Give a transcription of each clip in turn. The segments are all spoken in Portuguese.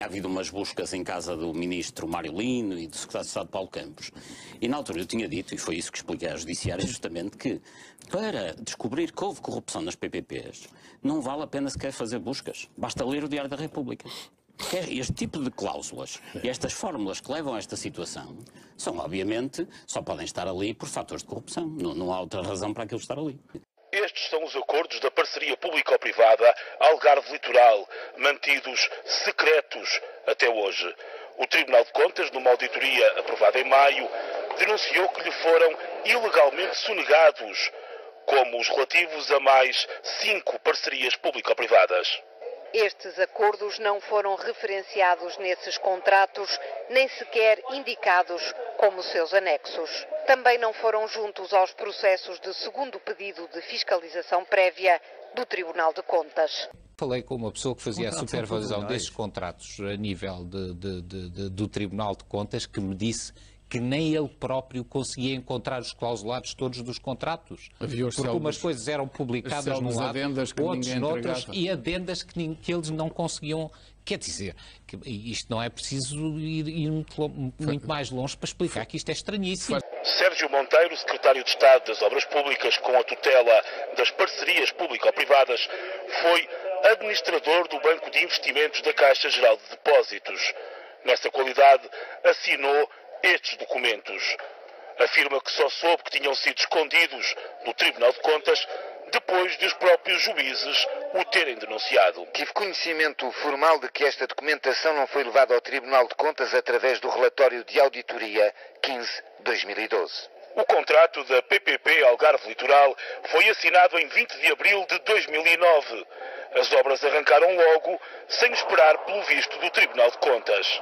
Ha havido umas buscas em casa do ministro Mário Lino e do secretário de Estado Paulo Campos. E na altura eu tinha dito, e foi isso que expliquei à Judiciária, justamente que para descobrir que houve corrupção nas PPPs, não vale a pena sequer fazer buscas. Basta ler o Diário da República. Este tipo de cláusulas e estas fórmulas que levam a esta situação são, obviamente, só podem estar ali por fatores de corrupção. Não há outra razão para aquilo estar ali. Estes são os acordos da parceria público-privada Algarve Litoral, mantidos secretos até hoje. O Tribunal de Contas, numa auditoria aprovada em maio, denunciou que lhe foram ilegalmente sonegados, como os relativos a mais 5 parcerias público-privadas. Estes acordos não foram referenciados nesses contratos, nem sequer indicados como seus anexos. Também não foram juntos aos processos de segundo pedido de fiscalização prévia do Tribunal de Contas. Falei com uma pessoa que fazia a supervisão destes contratos a nível do Tribunal de Contas, que me disse que nem ele próprio conseguia encontrar os clausulados todos dos contratos. Porque umas coisas eram publicadas num lado, outros noutros, e adendas que eles não conseguiam. Quer dizer, que isto não é preciso ir muito mais longe para explicar que isto é estranhíssimo. Sérgio Monteiro, secretário de Estado das Obras Públicas com a tutela das parcerias público-privadas, foi administrador do Banco de Investimentos da Caixa Geral de Depósitos. Nessa qualidade, assinou estes documentos. Afirma que só soube que tinham sido escondidos do Tribunal de Contas depois de os próprios juízes o terem denunciado. Tive conhecimento formal de que esta documentação não foi levada ao Tribunal de Contas através do relatório de auditoria 15/2012. O contrato da PPP Algarve Litoral foi assinado em 20 de abril de 2009. As obras arrancaram logo, sem esperar pelo visto do Tribunal de Contas.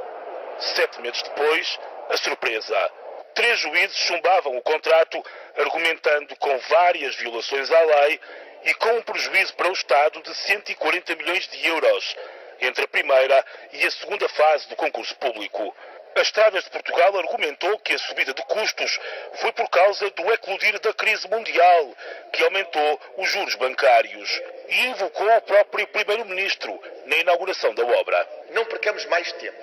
7 meses depois, a surpresa. 3 juízes chumbavam o contrato, argumentando com várias violações à lei e com um prejuízo para o Estado de 140 milhões de euros, entre a primeira e a segunda fase do concurso público. As Estradas de Portugal argumentou que a subida de custos foi por causa do eclodir da crise mundial, que aumentou os juros bancários, e invocou o próprio Primeiro-Ministro na inauguração da obra. Não percamos mais tempo,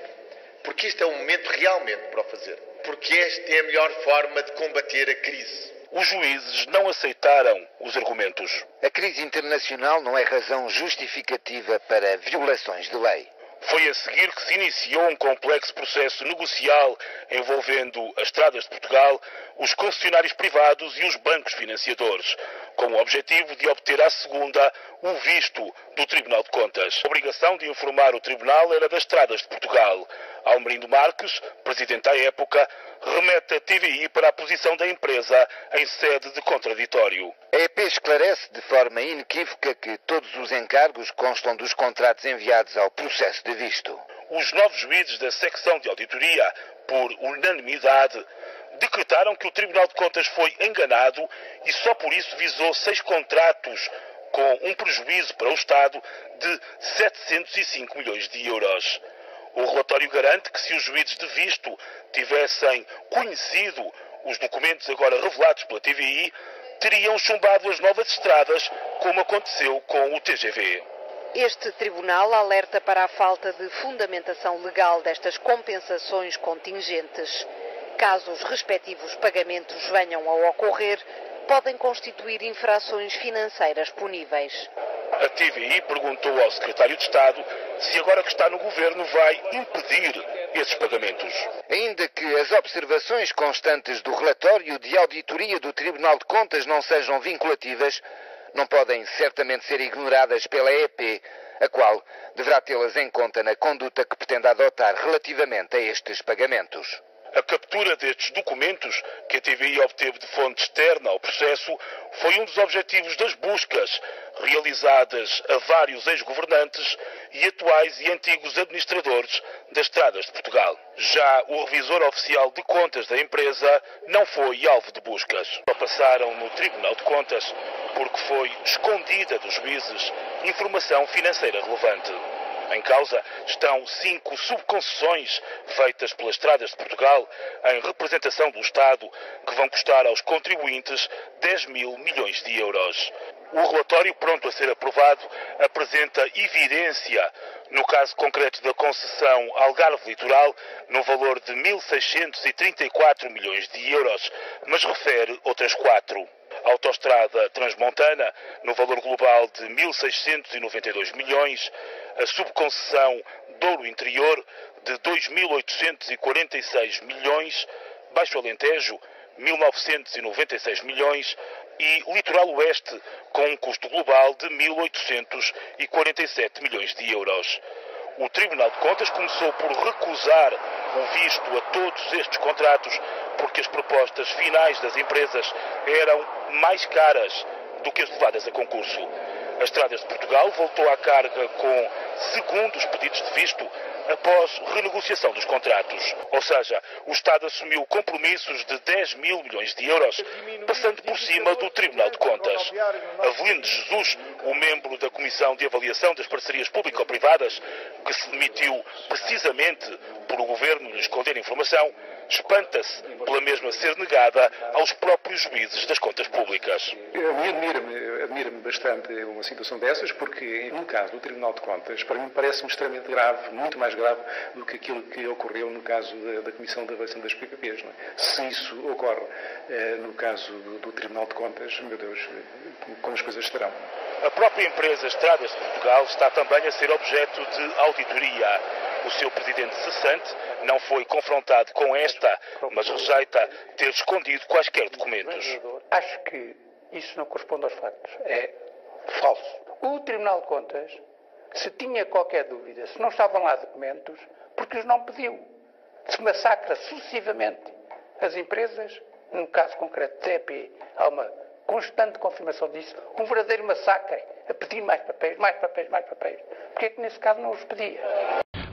porque este é o momento realmente para o fazer, porque esta é a melhor forma de combater a crise. Os juízes não aceitaram os argumentos. A crise internacional não é razão justificativa para violações de lei. Foi a seguir que se iniciou um complexo processo negocial envolvendo as Estradas de Portugal, os concessionários privados e os bancos financiadores, com o objetivo de obter à segunda o visto do Tribunal de Contas. A obrigação de informar o Tribunal era das Estradas de Portugal. Almerindo Marques, presidente à época, remete a TVI para a posição da empresa em sede de contraditório. A EP esclarece de forma inequívoca que todos os encargos constam dos contratos enviados ao processo de visto. Os 9 juízes da secção de auditoria, por unanimidade, decretaram que o Tribunal de Contas foi enganado e só por isso visou 6 contratos com um prejuízo para o Estado de 705 milhões de euros. O relatório garante que se os juízes de visto tivessem conhecido os documentos agora revelados pela TVI, teriam chumbado as novas estradas, como aconteceu com o TGV. Este tribunal alerta para a falta de fundamentação legal destas compensações contingentes. Caso os respectivos pagamentos venham a ocorrer, podem constituir infrações financeiras puníveis. A TVI perguntou ao secretário de Estado se agora que está no governo vai impedir esses pagamentos. Ainda que as observações constantes do relatório de auditoria do Tribunal de Contas não sejam vinculativas, não podem certamente ser ignoradas pela EP, a qual deverá tê-las em conta na conduta que pretende adotar relativamente a estes pagamentos. A captura destes documentos, que a TVI obteve de fonte externa ao processo, foi um dos objetivos das buscas realizadas a vários ex-governantes e atuais e antigos administradores das Estradas de Portugal. Já o revisor oficial de contas da empresa não foi alvo de buscas. Só passaram no Tribunal de Contas porque foi escondida dos juízes informação financeira relevante. Em causa estão 5 subconcessões feitas pelas Estradas de Portugal em representação do Estado, que vão custar aos contribuintes 10 mil milhões de euros. O relatório, pronto a ser aprovado, apresenta evidência no caso concreto da concessão Algarve Litoral no valor de 1.634 milhões de euros, mas refere outras 4. A autoestrada transmontana, no valor global de 1.692 milhões, a subconcessão Douro Interior, de 2.846 milhões, Baixo Alentejo, 1.996 milhões, e Litoral Oeste, com um custo global de 1.847 milhões de euros. O Tribunal de Contas começou por recusar o visto a todos estes contratos porque as propostas finais das empresas eram mais caras do que as levadas a concurso. As Estradas de Portugal voltou à carga com segundos pedidos de visto após renegociação dos contratos. Ou seja, o Estado assumiu compromissos de 10 mil milhões de euros, passando por cima do Tribunal de Contas. Avelino de Jesus, o membro da Comissão de Avaliação das Parcerias Público-Privadas, que se demitiu precisamente por o Governo lhe esconder informação, espanta-se pela mesma ser negada aos próprios juízes das contas públicas. Admira-me bastante uma situação dessas, porque no caso do Tribunal de Contas, para mim parece-me extremamente grave, muito mais grave do que aquilo que ocorreu no caso da Comissão de Avaliação das PPPs. Não é? Se isso ocorre no caso do Tribunal de Contas, meu Deus, como as coisas estarão. A própria empresa Estradas de Portugal está também a ser objeto de auditoria. O seu presidente cessante não foi confrontado com esta, mas rejeita ter escondido quaisquer documentos. Acho que isso não corresponde aos factos. É falso. O Tribunal de Contas, se tinha qualquer dúvida, se não estavam lá documentos, porque os não pediu. Se massacra sucessivamente as empresas, no caso concreto da EP, há uma constante confirmação disso, um verdadeiro massacre, a pedir mais papéis, mais papéis, mais papéis. Porque é que nesse caso não os pedia?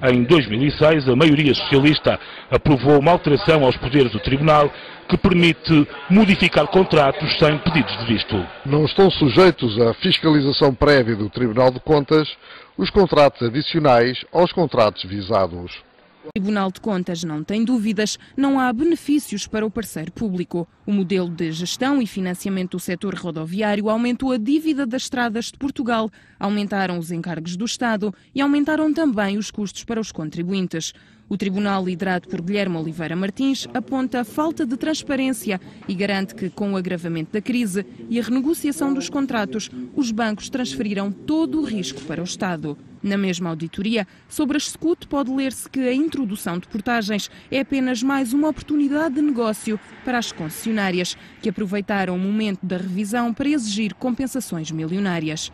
Em 2006, a maioria socialista aprovou uma alteração aos poderes do Tribunal que permite modificar contratos sem pedidos de visto. Não estão sujeitos à fiscalização prévia do Tribunal de Contas os contratos adicionais aos contratos visados. O Tribunal de Contas não tem dúvidas, não há benefícios para o parceiro público. O modelo de gestão e financiamento do setor rodoviário aumentou a dívida das estradas de Portugal, aumentaram os encargos do Estado e aumentaram também os custos para os contribuintes. O tribunal, liderado por Guilherme Oliveira Martins, aponta a falta de transparência e garante que, com o agravamento da crise e a renegociação dos contratos, os bancos transferiram todo o risco para o Estado. Na mesma auditoria, sobre a SCUT pode ler-se que a introdução de portagens é apenas mais uma oportunidade de negócio para as concessionárias, que aproveitaram o momento da revisão para exigir compensações milionárias.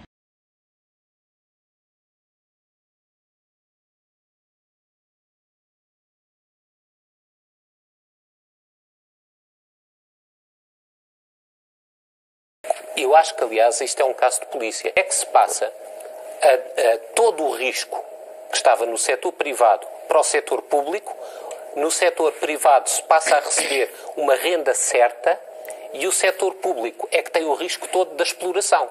Eu acho que, aliás, isto é um caso de polícia. É que se passa a todo o risco que estava no setor privado para o setor público. No setor privado se passa a receber uma renda certa e o setor público é que tem o risco todo da exploração.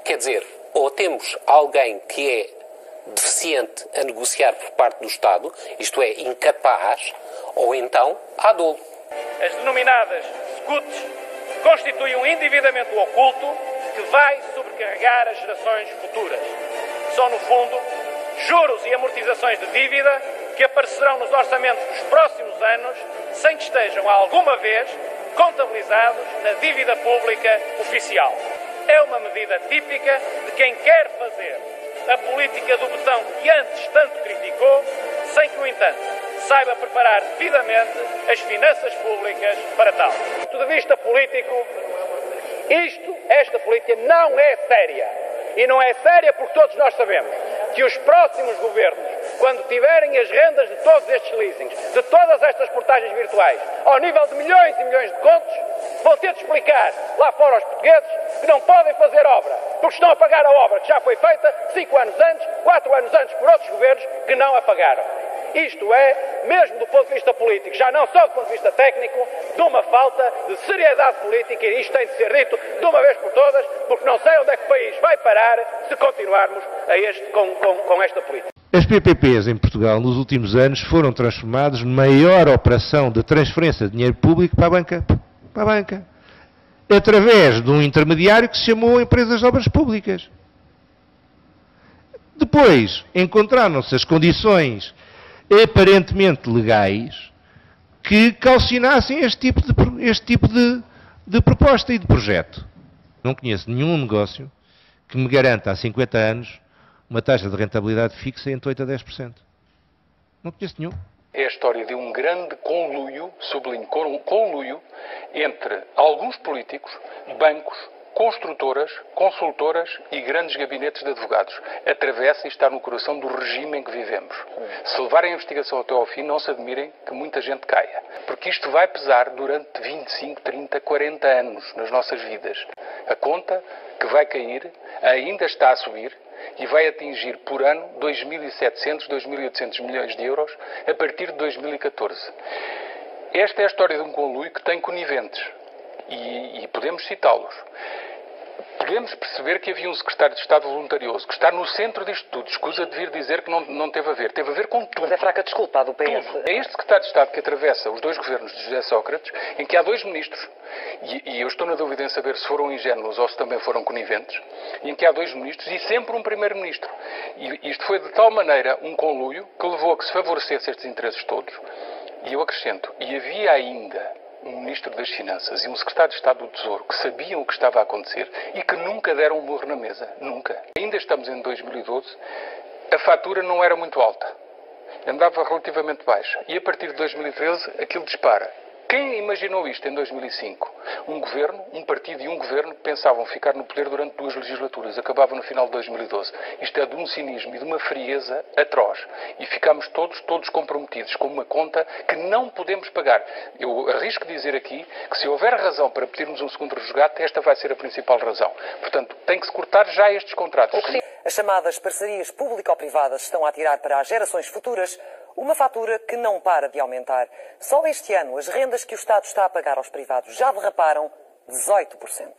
Quer dizer, ou temos alguém que é deficiente a negociar por parte do Estado, isto é, incapaz, ou então há dolo. As denominadas SCUTs constituem um endividamento oculto que vai sobrecarregar as gerações futuras. São, no fundo, juros e amortizações de dívida que aparecerão nos orçamentos dos próximos anos sem que estejam alguma vez contabilizados na dívida pública oficial. É uma medida típica de quem quer fazer a política do betão que antes tanto criticou, sem que, no entanto, saiba preparar devidamente as finanças públicas para tal. Do ponto de vista político, esta política não é séria. E não é séria porque todos nós sabemos que os próximos governos, quando tiverem as rendas de todos estes leasings, de todas estas portagens virtuais, ao nível de milhões e milhões de contos, vão ter de explicar lá fora aos portugueses que não podem fazer obra, porque estão a pagar a obra que já foi feita 5 anos antes, 4 anos antes por outros governos que não a pagaram. Isto é, mesmo do ponto de vista político, já não só do ponto de vista técnico, de uma falta de seriedade política, e isto tem de ser dito de uma vez por todas, porque não sei onde é que o país vai parar se continuarmos com esta política. As PPPs em Portugal nos últimos anos foram transformadas na maior operação de transferência de dinheiro público para a banca. através de um intermediário que se chamou Empresas de Obras Públicas. Depois encontraram-se as condições aparentemente legais que calcinassem este tipo de proposta e de projeto. Não conheço nenhum negócio que me garanta há 50 anos uma taxa de rentabilidade fixa entre 8% a 10%. Não conheço nenhum. É a história de um grande conluio, sublinho, conluio, entre alguns políticos, bancos, construtoras, consultoras e grandes gabinetes de advogados. Atravessa e está no coração do regime em que vivemos. Se levarem a investigação até ao fim, não se admirem que muita gente caia. Porque isto vai pesar durante 25, 30, 40 anos nas nossas vidas. A conta que vai cair ainda está a subir e vai atingir por ano 2.700, 2.800 milhões de euros a partir de 2014. Esta é a história de um conluio que tem coniventes e podemos citá-los. Podemos perceber que havia um secretário de Estado voluntarioso que está no centro disto tudo. Escusa de vir dizer que não teve a ver. Teve a ver com tudo. Mas é fraca desculpa do PS. Tudo. É este secretário de Estado que atravessa os dois governos de José Sócrates, em que há dois ministros, e eu estou na dúvida em saber se foram ingênuos ou se também foram coniventes, e em que há dois ministros e sempre um primeiro-ministro. E isto foi de tal maneira um conluio que levou a que se favorecesse estes interesses todos. E eu acrescento, e havia ainda um Ministro das Finanças e um Secretário de Estado do Tesouro que sabiam o que estava a acontecer e que nunca deram um murro na mesa. Nunca. Ainda estamos em 2012, a fatura não era muito alta. Andava relativamente baixa. E a partir de 2013, aquilo dispara. Quem imaginou isto em 2005? Um governo, um partido e um governo pensavam ficar no poder durante 2 legislaturas. Acabava no final de 2012. Isto é de um cinismo e de uma frieza atroz. E ficámos todos comprometidos com uma conta que não podemos pagar. Eu arrisco dizer aqui que se houver razão para pedirmos um segundo resgate, esta vai ser a principal razão. Portanto, tem que se cortar já estes contratos. As chamadas parcerias público-privadas estão a tirar para as gerações futuras uma fatura que não para de aumentar. Só este ano, as rendas que o Estado está a pagar aos privados já derraparam 18%.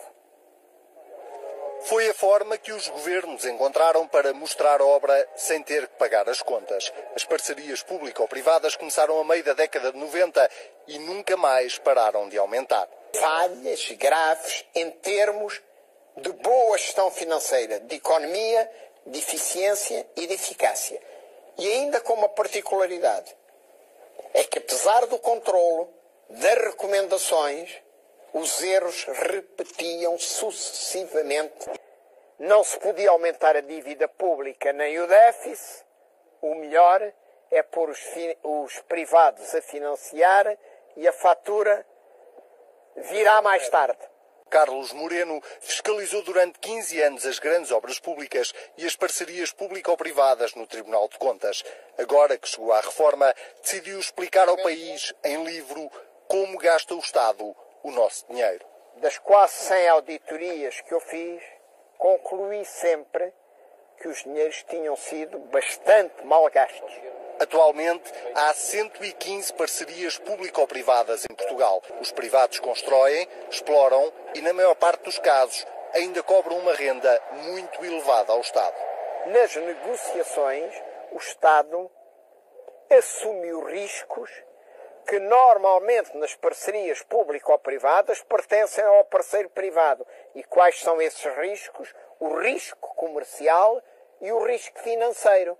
Foi a forma que os governos encontraram para mostrar obra sem ter que pagar as contas. As parcerias público-privadas começaram a meio da década de 90 e nunca mais pararam de aumentar. Falhas graves em termos de boa gestão financeira, de economia, de eficiência e de eficácia. E ainda com uma particularidade, é que apesar do controlo, das recomendações, os erros repetiam sucessivamente. Não se podia aumentar a dívida pública nem o déficit. O melhor é pôr os privados a financiar e a fatura virá mais tarde. Carlos Moreno fiscalizou durante 15 anos as grandes obras públicas e as parcerias público-privadas no Tribunal de Contas. Agora que chegou à reforma, decidiu explicar ao país, em livro, como gasta o Estado o nosso dinheiro. Das quase 100 auditorias que eu fiz, concluí sempre que os dinheiros tinham sido bastante mal gastos. Atualmente, há 115 parcerias público-privadas em Portugal. Os privados constroem, exploram e, na maior parte dos casos, ainda cobram uma renda muito elevada ao Estado. Nas negociações, o Estado assumiu riscos que normalmente nas parcerias público-privadas pertencem ao parceiro privado. E quais são esses riscos? O risco comercial e o risco financeiro.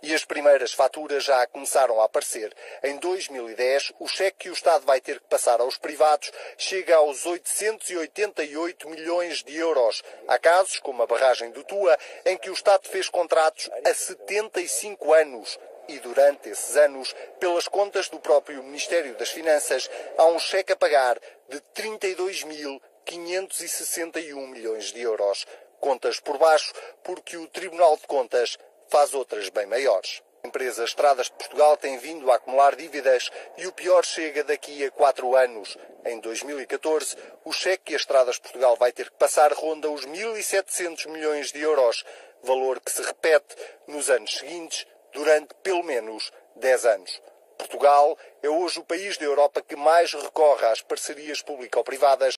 E as primeiras faturas já começaram a aparecer. Em 2010, o cheque que o Estado vai ter que passar aos privados chega aos 888 milhões de euros. Há casos, como a barragem do Tua, em que o Estado fez contratos a 75 anos. E durante esses anos, pelas contas do próprio Ministério das Finanças, há um cheque a pagar de 32.561 milhões de euros. Contas por baixo, porque o Tribunal de Contas faz outras bem maiores. A empresa Estradas de Portugal tem vindo a acumular dívidas e o pior chega daqui a 4 anos. Em 2014, o cheque que a Estradas de Portugal vai ter que passar ronda os 1.700 milhões de euros, valor que se repete nos anos seguintes durante pelo menos 10 anos. Portugal é hoje o país da Europa que mais recorre às parcerias público-privadas